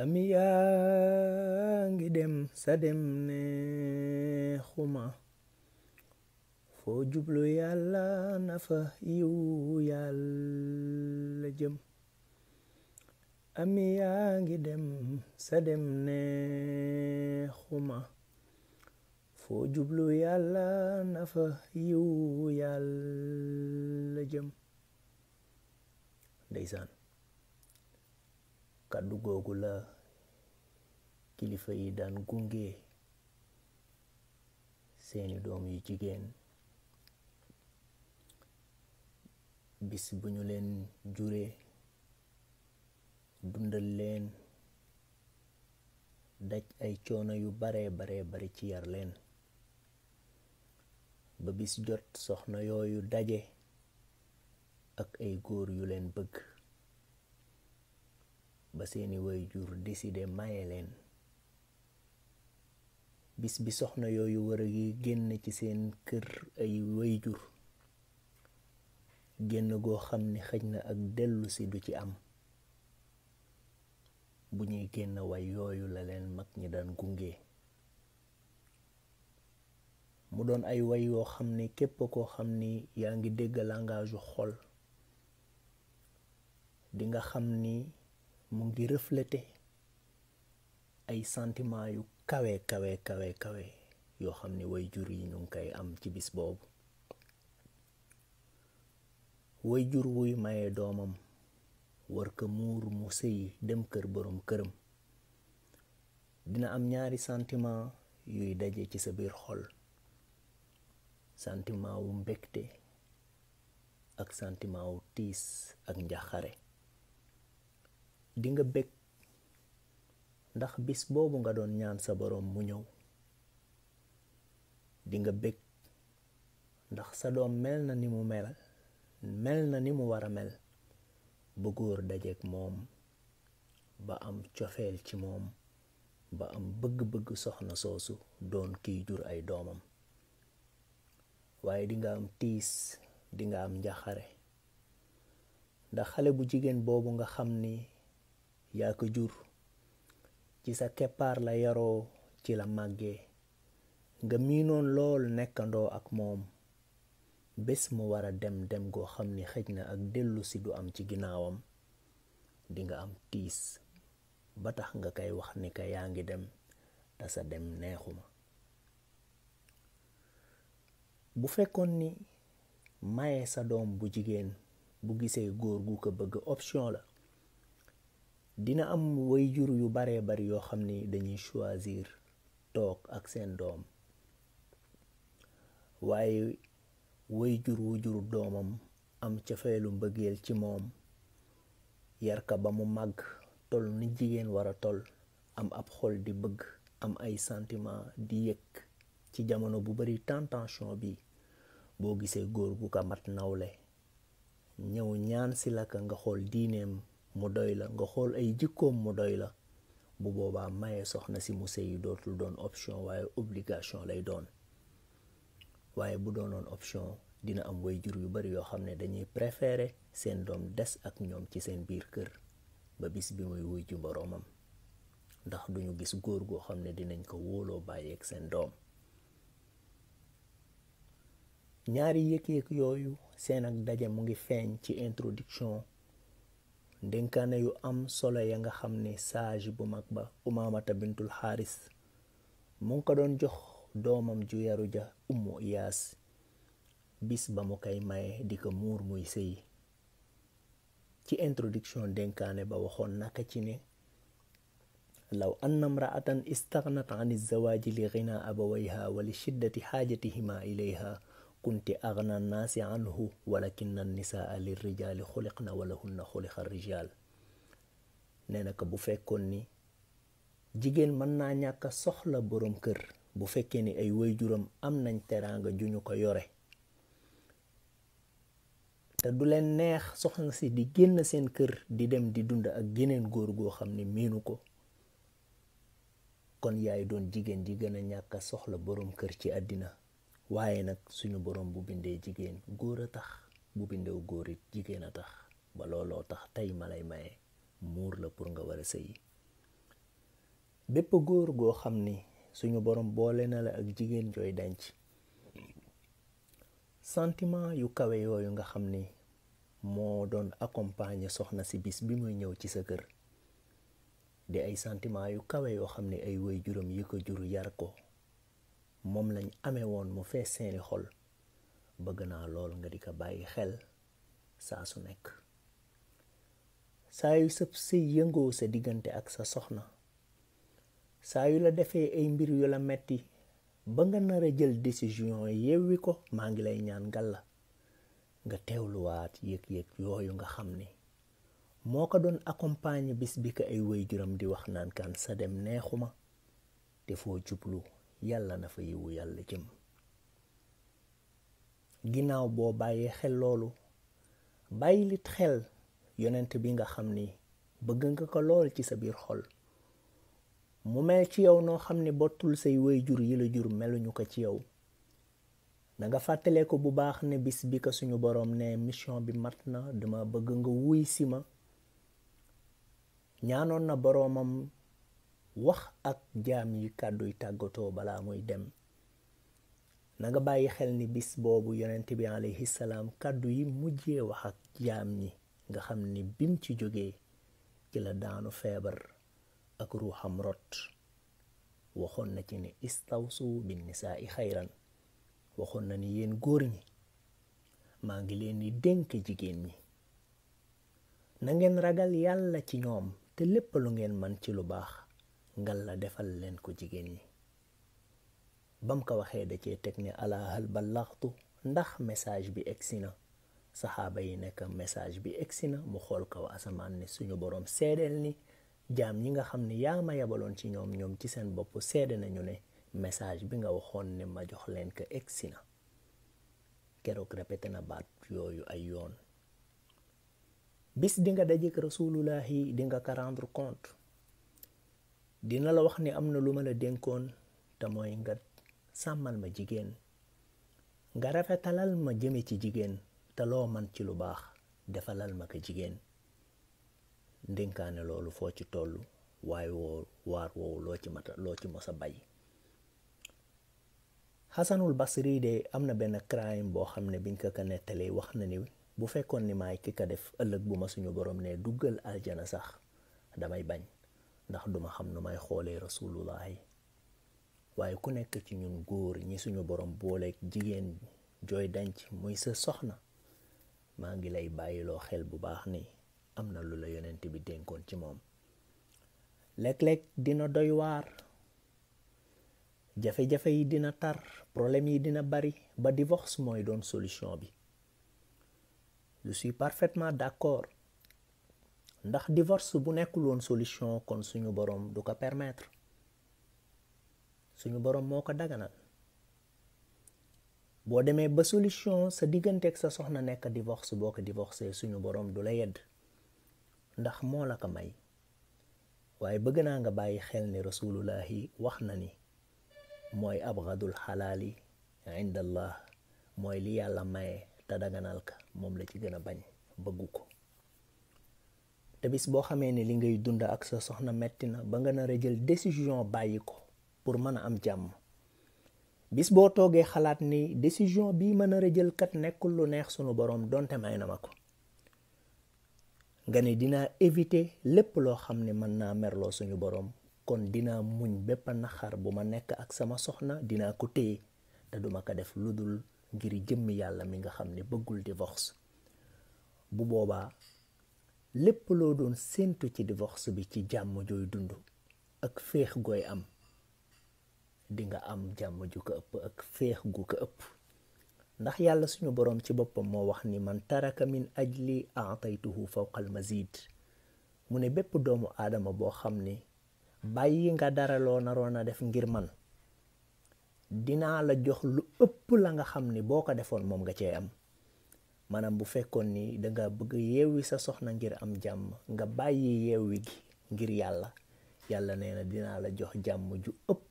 ami yaa ngi dem sa dem ne xuma foo jublu yàlla na fa yiw yàlla jëm. ami yaa ngi dem sa dem ne xuma foo jublu yàlla na fa yiw yàlla jëm. ndeysaan, kàddu googu la kilifa yi daan gunge seeni doom yu jigéen bis bu ñu leen juree, dundal leen, daj ay coono yu bare bari ci yar leen, ba bis jot soxna yooyu daje ak ay góor yu leen bëgg, ba seeni waajur décidé maye leen. bis bi soxna yooyu war a génn ci seen kër ay waajur, génn goo xam ni xëj na ak dellu si du ci am, bu ñuy génn way yooyu la leen mag ñi daan gunge. mu doon ay way yoo xam ni képp koo xam ni yaa ngi dégg langage xol di nga xam ni mu ngi refléter ay sentiment yu kawe yoo xam ni way jur yi ñu ngi koy am ci bis boobu. way jur wuy maye doomam war ko muur mu sëy dem kër boroom këram, dina am ñaari sentiment yuy daje ci sa biir xol, sentiment wu mbégte ak sentiment wu tiis ak njaxare. di nga bég ndax bis boobu nga doon ñaan sa boroom mu ñëw, di nga bég ndax sa doom mel na ni mu war a mel, ba góor dajeek moom, ba am cofeel ci moom, ba am bëgg-bëgg soxna soosu doon kiy jur ay doomam. waaye di nga am tiis, di nga am njaxare ndax xale bu jigéen boobu nga xam ni yaa ko jur, ci sa keppaar la yaroo, ci la màggee, nga miinoon lool nekkandoo ak moom, bés mu war a dem goo xam ni xëj na ak dellu si du am ci ginnaawam. di nga am tiis ba tax nga koy wax ni ka yaa ngi dem te sa dem neexuma. bu fekkoon ni maye sa doom bu jigéen bu gisee góor gu ko bëgg option la, dina am way jur yu baree bari yoo xam ni dañuy choisir toog ak seen doom, waaye way jur wu jur doomam am cofeelu mbëggeel ci moom, yar ka ba mu màgg toll ni jigéen war a toll, am ab xol di bëgg, am ay sentiment di yëg ci jamono bu bari tentation bi. boo gisee góor gu ko mat nawle ñëw ñaan si la ka nga xool diineem mu doy la, nga xool ay jikkoom mu doy la, bu boobaa maye soxna si mu sëy dootul doon option waaye obligation lay doon. waaye bu doonoon option, dina am way jur yu bari yoo xam ne dañuy préférer seen doom des ak ñoom ci seen biir kër ba bis bi muy wuy ji boroomam, ndax duñu gis góor goo xam ne dinañ ko wóoloo bàyyeeg seen doom. ñaari yëg-yëg yooyu seen ak daje mu ngi feeñ ci introduction ndénkaane yu am solo ya nga xam ne sage bu mag ba Umaamata bintul Xaaris mu ngi ko doon jox doomam ju yaru ja Ummu Iyaas bis ba mu koy maye di ko muur muy sëy. ci introduction dénkaane ba waxoon naka ci ne law anna mraatan istagnat an izawaaji li ghina abawayha wa li shiddati xaajatihima ilayha kunti agna naasi anhu walakinna nisaa lirrijaali xuliqna walahunna xuliqa rijaal. nee na ko bu fekkoon ni jigéen mën naa ñàkk a soxla boroom kër bu fekkee ni ay waajuram am nañ teraanga ju ñu ko yore, te du leen neex soxna si di génn seen kër di dem di dund ak geneen góor goo xam ne miinu ko, kon yaay doon jigéen ji gën a ñàkk a soxla boroom kër ci àddina. waaye nag suñu boroom bu bindee jigéen góor a tax, bu bindew góor it jigéen a tax, ba looloo tax tey ma lay maye muur la pour nga war a sëyi. bépp góor goo xam ni suñu borom boole na la ak jigéen jooy denc, sentiment yu kawe yooyu nga xam ni moo doon accompagner soxna si bis bi muy ñëw ci sa kër, di ay sentiment yu kawe yoo xam ni ay woy juróom yi ko jur yar ko moom lañ amee woon mu fees seeni xol. bëgg naa lool nga di ko bàyyi xel saa su nekk. saa yu sëb sëy yëngoo sa diggante ak sa soxna, saa yu la defee ay mbir yu la metti ba nga nar a jël décision yewwi ko, maa ngi lay ñaan ngalla nga teewluwaat yëg-yëg yooyu nga xam ni moo ko doon accompagner bis bi ko ay waajuram di wax naan kan sa dem neexuma te foo jublu yàlla na fa yiwu yàlla jëm. ginnaaw boo bàyyee xel loolu, bàyyi lit xel yonent bi nga xam ni bëgg nga ko lool ci sa biir xol, mu mel ci yow noo xam ni bottul say waajur yi la jur meluñu ko ci yow. na nga fàttalee ko bu baax ne bis bi ko suñu boroom ne mission bi mat na, dama bëgg nga wuy si ma. ñaanoon na boroomam wax ak jaam yi kàdduy tàggatoo balaa muy dem. na nga bàyyi xel ni bis boobu yonent bi alayhi salaam kàddu yi mujjee wax ak jaam ñi nga xam ni bim ci jógee ci la daanu feebar ak ruuxam rot. waxoon na ci ne istawsu bin nisaa'i xayran, waxoon na ni yéen góor ñi maa ngi leen di dénk jigéen ñi, na ngeen ragal yàlla ci ñoom te lépp lu ngeen man ci lu baax ngal la defal leen ko jigéen ñi. bam ko waxee da cee teg ne alaa hal ballaxtu, ndax message bi egsi na. saxaaba yi nekk message bi egsi na. mu xool kaw asamaan ne suñu boroom seedeel ni jaam ñi nga xam ne yaa ma yabaloon ci ñoom ci seen bopp seede nañu ne message bi nga waxoon ne ma jox leen ko egsi na. keroog répété na baat yooyu ay yoon. bis di nga dajeek rasulullahi di nga ko rendre compte. dina la wax ni am na lu ma la dénkoon te mooy nga sàmmal ma jigéen, nga rafetalal ma jëme ci jigéen, te loo man ci lu baax defalal ma ko jigéen. ndénkaane loolu foo ci tollu waaye waar woowu loo ci mos a bay. Xasanul Basri de am na benn crime boo xam ne biñ ko nettalee wax na ni bu fekkoon ni maay ki ko def ëllëg bu ma suñu borom ne duggal aljana sax damay bañ, ndax duma xam nu may xoolee rasulullahi. waaye ku nekk ci ñun góor ñi suñu borom booleeg jigéen jooy denc muy sa soxna, maa ngi lay bàyyiloo xel bu baax ni am na lu la yonent bi dénkoon ci moom. léeg-léeg dina doy waar, jafe-jafe yi dina tar, problème yi dina bari ba divorce mooy doon solution bi. je suis parfaitement d'accord, ndax divorce bu nekkul woon solution kon suñu borom du ko permettre. suñu borom moo ko daganal. boo demee ba solution sa digganteeg sa soxna nekk divorce, boo ko divorcé suñu borom du la yedd ndax moo la ko may. waaye bëgg naa nga bàyyi xel ni rasulullahi wax na ni mooy abgadul xalaali inda allah, mooy li yàlla maye te daganal ka moom la ci gën a bañ, bëggu ko. te bis boo xamee ne li ngay dund ak sa soxna metti na ba nga nar a jël décision bàyyi ko pour mën a am jàmm, bis boo toogee xalaat ni décision bii ma nar a jël kat nekkul lu neex sunu borom donte may na ma ko, nga ne dinaa éviter lépp loo xam ne mën naa merloo suñu borom, kon dinaa muñ bépp naxar bu ma nekk ak sama soxna, dinaa ko téye te duma ko def lu dul ngir jëmmi yàlla mi nga xam ne bëggul divorce. bu boobaa lépp loo doon séentu ci divorce bi ci jàmm jooy dund ak féex gooy am, di nga am jàmm ju ko ëpp ak féex gu ko ëpp. ndax yàlla suñu boroom ci boppam moo wax ni man taraka min ajli aataytuhu fawqal mazid. mu ne bépp doomu aadama boo xam ni bàyyi nga dara loo naroon a def ngir man, dinaa la jox lu ëpp la nga xam ni boo ko defoon moom nga cee am. maanaam bu fekkoon ni danga bëgg yeewi sa soxna ngir am jàmm, nga bàyyi yeewi gi ngir yàlla, yàlla nee na dinaa la jox jàmm ju ëpp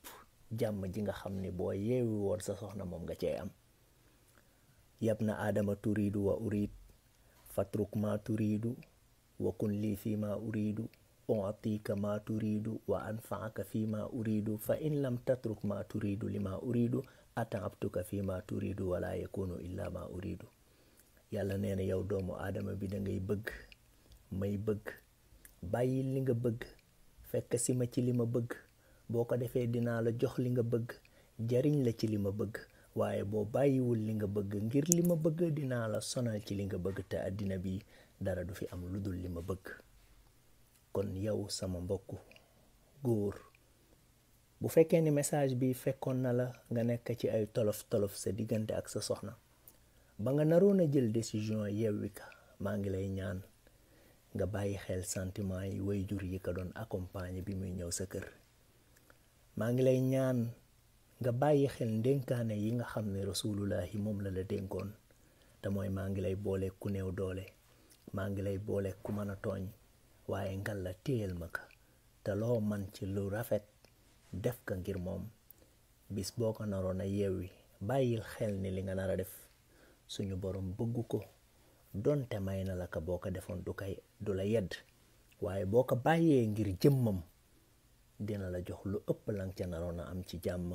jàmm ji nga xam ni boo yeewi woon sa soxna moom nga cee am. yabna aadama turiidu wa uriid fatruk ma turiidu wa kun lii fi ma uriidu u'tika ma turidu wa anfa'aka fi ma uridu fa in lam tatruk ma turidu lima uridu ata'abtuka fi ma turidu wala yakunu illa ma uridu. yàlla nee na yow doomu aadama bi da ngay bëgg may bëgg bàyyil li nga bëgg fekk si ma ci li ma bëgg boo ko defee dinaa la jox li nga bëgg jariñ la ci li ma bëgg waaye boo bàyyiwul li nga bëgg ngir li ma bëgg dinaa la sonal ci li nga bëgg te àddina bi dara du fi am lu dul li ma bëgg. kon yow sama mbokku góor bu fekkee ni message bi fekkoon na la nga nekk ci ay tolof sa diggante ak sa soxna ba nga naroon a jël décision yewwi ka maa ngi lay ñaan nga bàyyi xel sentiment yi waajur yi ka doon accompagner bi muy ñëw sa kër. maa ngi lay ñaan nga bàyyi xel ndénkaane yi nga xam ne rasulullahi moom la dénkoon te mooy maa ngi lay boole ku néew doole, maa ngi lay boole ku mën a tooñ, waaye ngal la téyel ma ka te loo man ci lu rafet def ka ngir moom. bis boo ko naroon a yewwi bàyyil xel ni li nga nar a def suñu borom bëggu ko, donte may na la ka boo ko defoon du la yedd, waaye boo ko bàyyee ngir jëmmam dina la jox lu ëpp lang ca naroon a am ci jàmm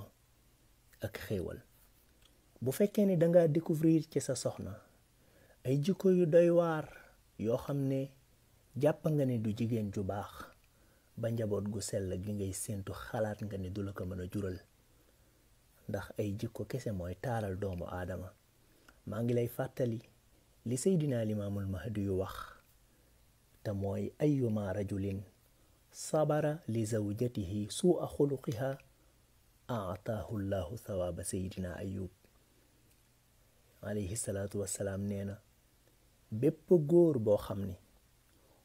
ak xéewal. bu fekkee ni danga découvrir ci sa soxna ay jikko yu doy waar yoo xam ne jàpp nga ne du jigéen ju baax ba njaboot gu sell gi ngay séentu xalaat nga ne du la ko mën a jural, ndax ay jikko kese mooy taaral doomu aadama. maa ngi lay fàttali li Seydina Limaamul Mahdi yu wax te mooy ayyuma rajulin sabara li zawjatihi su'a xuluqiha aataahu llahu thawaaba Seydina Ayub alayhi salaatu wassalaam. nee na bépp góor boo xam ni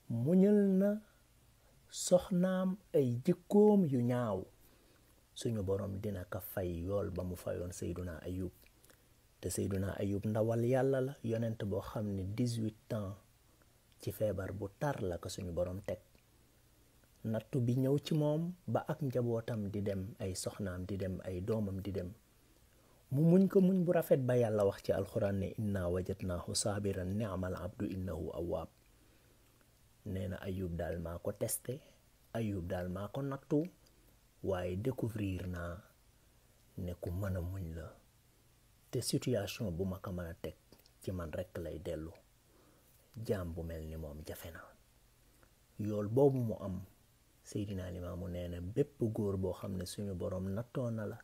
muñal na soxnaam ay jikkoom yu ñaaw suñu borom dina ka fay yool ba mu fayoon Seydina Ayub. te Seydina Ayub ndawal yàlla la, yonent boo xam ne 18 ans ci feebar bu tar la ko suñu borom teg, nattu bi ñëw ci moom ba ak njabootam di dem, ay soxnaam di dem, ay doomam di dem, mu muñ ko muñ bu rafet ba yàlla wax ci alxuraan ne inna wajadnaahu saabiran ni'mal abdu innahu awwaab. nee na Ayub daal maa ko testé, Ayub daal maa ko nattu, waaye découvrir naa ne ku mën a muñ la te situation bu ma ko mën a teg ci man rekk lay dellu. jaam bu mel ni moom jafe na. yool boobu mu am Seydina Limaamu nee na bépp góor boo xam ne suñu borom nattoo na la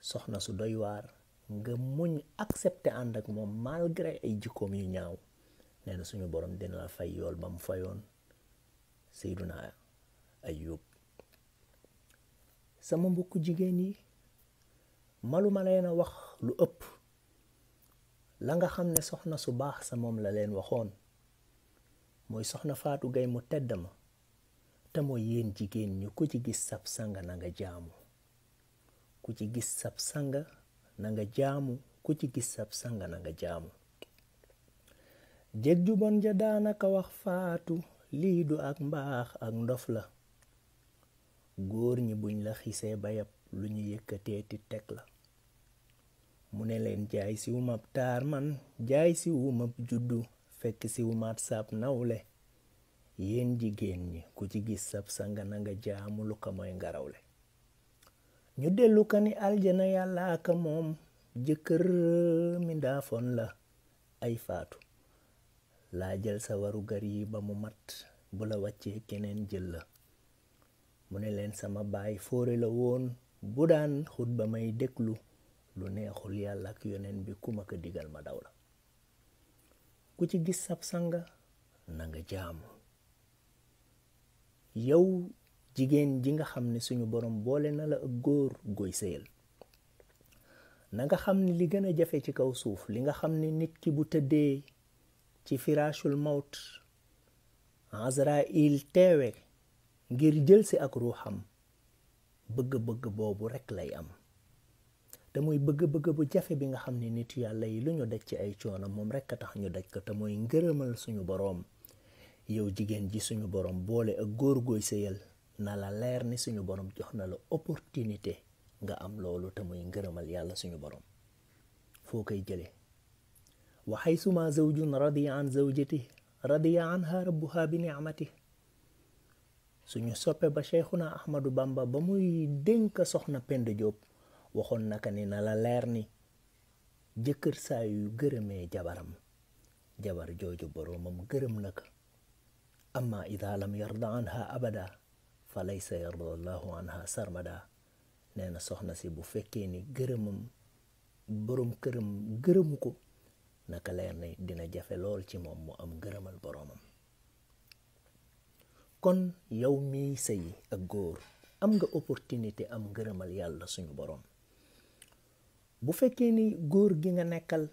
soxna su doy waar nga muñ accepté ànd ak moom malgré ay jikkoom yu ñaaw, nee na suñu borom dina la fay yool ba mu fayoon Seydina Ayub. sama mbokku jigéen yi maluma leen a wax lu ëpp la nga xam ne soxna su baax sa moom la leen waxoon, mooy soxna Faatu Gay mu tedd ma, te mooy yéen jigéen ñi ku ci gis sab sanga na nga jaamu, ku ci gis sab sanga na nga jaamu, ku ci gis sab sanga na nga jaamu. jég ju bon ja daanaka wax Faatu lii du ak mbaax ak ndof la, góor ñi buñ la xisee ba yab lu ñu yëkkatee ti teg la. mu ne leen jaay si wumab taar man jaay si wumab juddu fekk si wumaat sab nawle, yéen jigéen ñi ku ci gis sab sanga na nga jaamu lu ko mooy ngarawle. ñu dellu ka ni aljana yàlla aka moom jëkkër mi ndaafoon la. ay Faatu laa jël sa waru gar yi ba mu mat bu la wàccee keneen jël la. mu ne leen sama baay fóore la woon bu daan xutba may déglu, lu neexul yàlla ak yoneen bi ku ma ko digal ma daw la. ku ci gis sab sanga na nga jaamu. yow jigéen ji nga xam ne suñu borom boole na la ak góor gooy sëyal, na nga xam ne li gën a jafe ci kaw suuf, li nga xam ne nit ki bu tëddee ci firaashul mawt Azraïl teewe ngir jël si ak ruuxam, bëgg-bëgg boobu rekk lay am. te mooy bëgg-bëgg bu jafe bi nga xam ne nit yàlla yi lu ñu daj ci ay coono moom rekk a tax ñu daj ko, te mooy ngërëmal suñu boroom. yow jigéen ji suñu boroom boole ak góor gooy sëyal, na la leer ni suñu boroom jox na la opportunité nga am loolu, te mooy ngërëmal yàlla suñu boroom. foo koy jële wa haysuma zawjun radiya an zawjati radiya anha rabbuha bi ni'mati. suñu soppe ba Cheikhuna Ahmadou Bamba ba muy dénk soxna Penda Diop waxoon naka ni na la leer ni jëkkër saa yu gërëmee jabaram jabar jooju boroomam gërëm na ko amma ida lam yarda anha abada fa laysa yarda allahu anha sarmada nee na soxna si bu fekkee ni gërëmam boroom këram gërëmu ko naka leer na dina jafe lool ci moom mu am gërëmal boroomam. kon yow miy sëy ak góor am nga opportunité am gërëmal yàlla suñu boroom. bu fekkee ni góor gi nga nekkal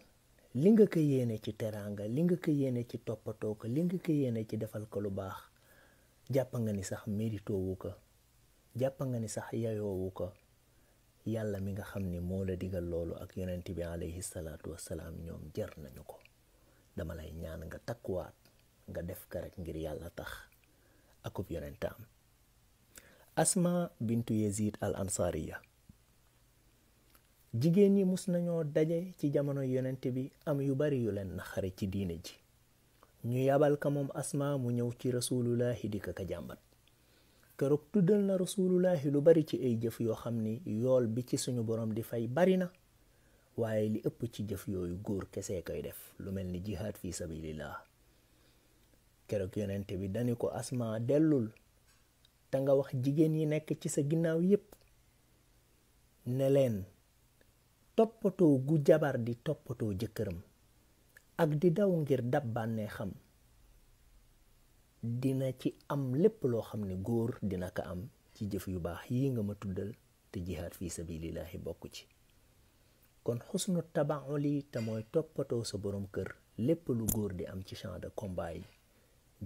li nga ko yéene ci teraanga li nga ko yéene ci toppatoo ko li nga ko yéene ci defal ko lu baax jàpp nga ni sax mérito wu ko jàpp nga ni sax yayoowu ko yàlla mi nga xam ni moo la digal loolu ak yonent bi alayhi salaatu wassalaam ñoom jar nañu ko. dama lay ñaan nga takkuwaat nga def ko rek ngir yàlla tax akub yonentaam. Asma bintu Yazid al Ansariya. jigéen ñi mus nañoo daje ci jamono yonent bi am yu bari yu leen naxare ci diine ji ñu yabal ka moom Asma mu ñëw ci rasulullahi di ko jàmbat. keroog tuddal na rasulullahi lu bari ci ay jëf yoo xam ni yool bi ci suñu borom di fay bari na waaye li ëpp ci jëf yooyu góor kese koy def lu mel ni jihaad fi sabilillah. keroog yonent bi dani ko Asma dellul te nga wax jigéen yi nekk ci sa ginnaaw yépp ne leen toppatoo gu jabar di toppatoo jëkkëram ak di daw ngir dab bànnee xam dina ci am lépp loo xam ne góor dina ko am ci jëf yu baax yi nga ma tuddal te jihaad fi sabilillahi bokk ci. kon xusnu tabauli te mooy toppatoo sa borom kër lépp lu góor di am ci champ de combat yi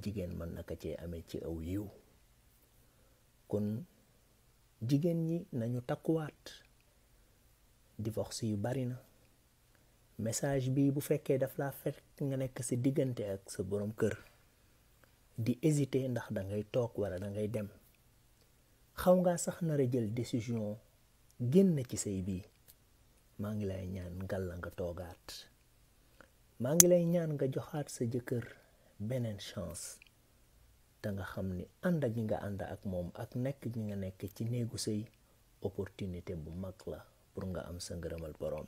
jigéen mën na ko cee amee ci aw yiw. kon jigéen ñi nañu takkuwaat. divorce yu bari na message bi bu fekkee daf laa fekk nga nekk ci diggante ak sa borom kër di hésiter ndax dangay toog wala dangay dem xaw ngaa sax nar a jël décision génn ci sëy bii maa ngi lay ñaan ngal la nga toogaat. maa ngi lay ñaan nga joxaat sa jëkkër beneen chance te nga xam ni ànd ak ñi nga ànd ak moom ak nekk ñi nga nekk ci néegu sëy opportunité bu mag la pour nga am sa ngërëmal boroom.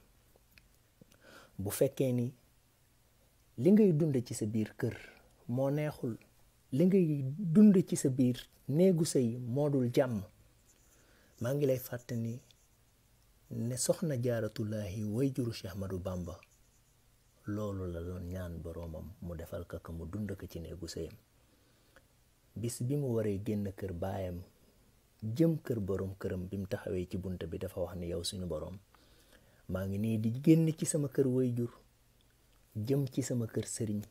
bu fekkee ni li ngay dund ci sa biir kër moo neexul li ngay dund ci sa biir néegu sëy moo dul jàmm maa ngi lay fàttali ne soxna jaaratullahi wayjuru Cheikh Ahmadou Bamba loolu la doon ñaan boroomam mu defal ko mu dund ko ci néegu sëyam. bis bi mu waree génn kër baayam jëm kër borom këram bi mu taxawee ci bunt bi dafa wax ni yow suñu borom maa ngi nii di génn ci sama kër wayjur jëm ci sama kër sëriñ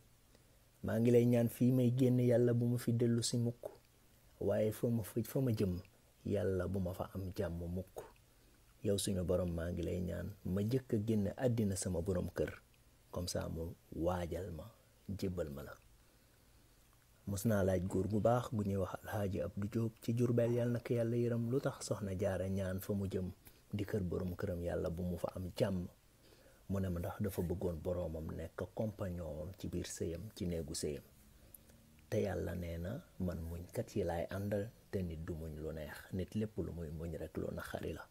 maa ngi lay ñaan fii may génn yàlla bu ma fi dellu si mukk waaye fa ma jëm yàlla bu ma fa am jàmm mukk. yow suñu borom maa ngi lay ñaan ma jëkk a génn àddina sama borom kër comme ça mu waajal ma jébbal ma la. mos naa laaj góor gu baax gu ñuy wax alxaaji Abdou Diop ci Jurbel yàlla na ko yàlla yërëm lu tax soxna jaara ñaan fa mu jëm di kër borom këram yàlla bu mu fa am jàmm. mu ne ma ndax dafa bëggoon boroomam nekk compagnon ci biir sëyam ci néegu sëyam te yàlla nee na man muñkat yi laay àndal te nit du muñ lu neex nit lépp lu muy muñ rek lu naqari la.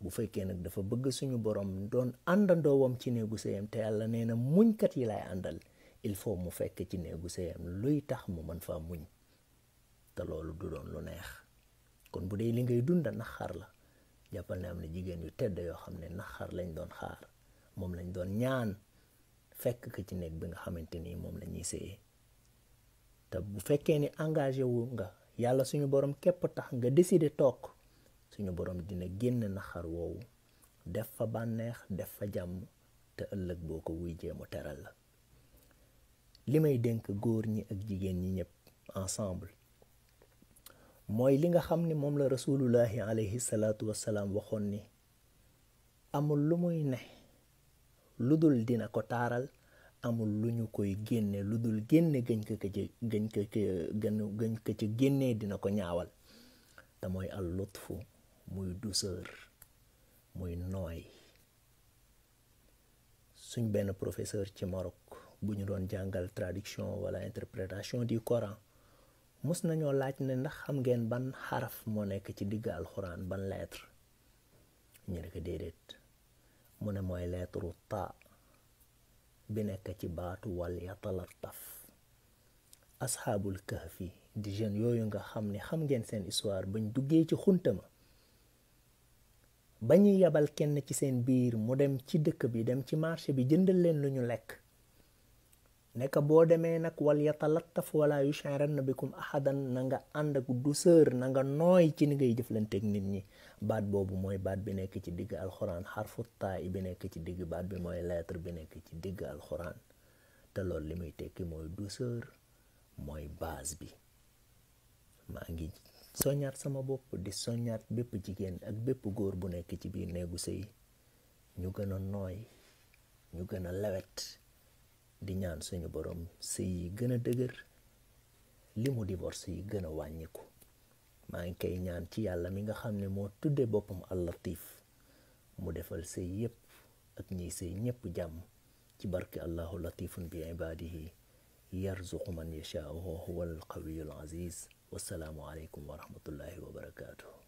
bu fekkee nag dafa bëgg suñu borom doon àndandoowam ci néegu sëyam te yàlla nee na muñkat yi laay àndal il faut mu fekk ci néegu sëyam luy tax mu mën faa muñ te loolu du doon lu neex. kon bu dee li ngay dunda naxar la jàppal ne am na jigéen yu tedd yoo xam ne naxar lañ doon xaar moom lañ doon ñaan fekk ko ci néeg bi nga xamante ni moom la ñuy sëyee. te bu fekkee ni engagé wu nga yàlla suñu borom képp tax nga décider toog suñu borom dina génn naxar woowu def fa bànneex def fa jàmm te ëllëg boo ko wuy jee mu teral la. li may dénk góor ñi ak jigéen ñi ñëpp ensemble mooy li nga xam ni moom la rasulullahi alayhi salaatu wassalaam waxoon ni amul lu muy ne lu dul dina ko taaral amul lu ñu koy génne lu dul génne gëñ ko ci génnee dina ko ñaawal te mooy al lutfu muy douceur muy nooy. suñ benn professeur ci Maroc bu ñu doon jàngal traduction wala interprétation du Coran mus nañoo laaj ne ndax xam ngeen ban xaraf moo nekk ci digg alxuraan, ban lettre? ñu ne ko déedéet. mu ne mooy lettre taa bi nekk ci baatu wal yatalattaf. asxaabul kahfi di jeunes yooyu nga xam ne xam ngeen seen histoire, bañ duggee ci xuntama ba ñuy yabal kenn ci seen biir mu dem ci dëkk bi, dem ci marché bi jëndal leen lu ñu lekk, nekk boo demee nag wal yatalattaf wala yushiranna bikum ahadan, na nga ànd ak douceur, na nga nooy ci ni ngay jëflanteeg nit ñi. baat boobu mooy baat bi nekk ci digg alxuraan, xarfu taa bi nekk ci digg baat bi mooy lettre bi nekk ci digg alxuraan. te loolu li muy tekki mooy douceur, mooy base bi. maa ngi soññaat sama bopp di soññaat bépp jigéen ak bépp góor bu nekk ci biir néegu sëy, ñu gën a nooy, ñu gën a lewet, di ñaan suñu borom sëy yi gën a dëgër, li mu divorce yi gën a wàññiku. maa ngi koy ñaan ci yàlla mi nga xam ne moo tudde boppam al-Latif, mu defal sëy yépp ak ñiy sëy ñépp jàmm, ci barke allahu latifun bi ibadihi yarzuqu man yashaa'u wa huwa al-qawiyyu al-aziz. wassalaamu aleykum wa rahmatullahi wa barakatuh.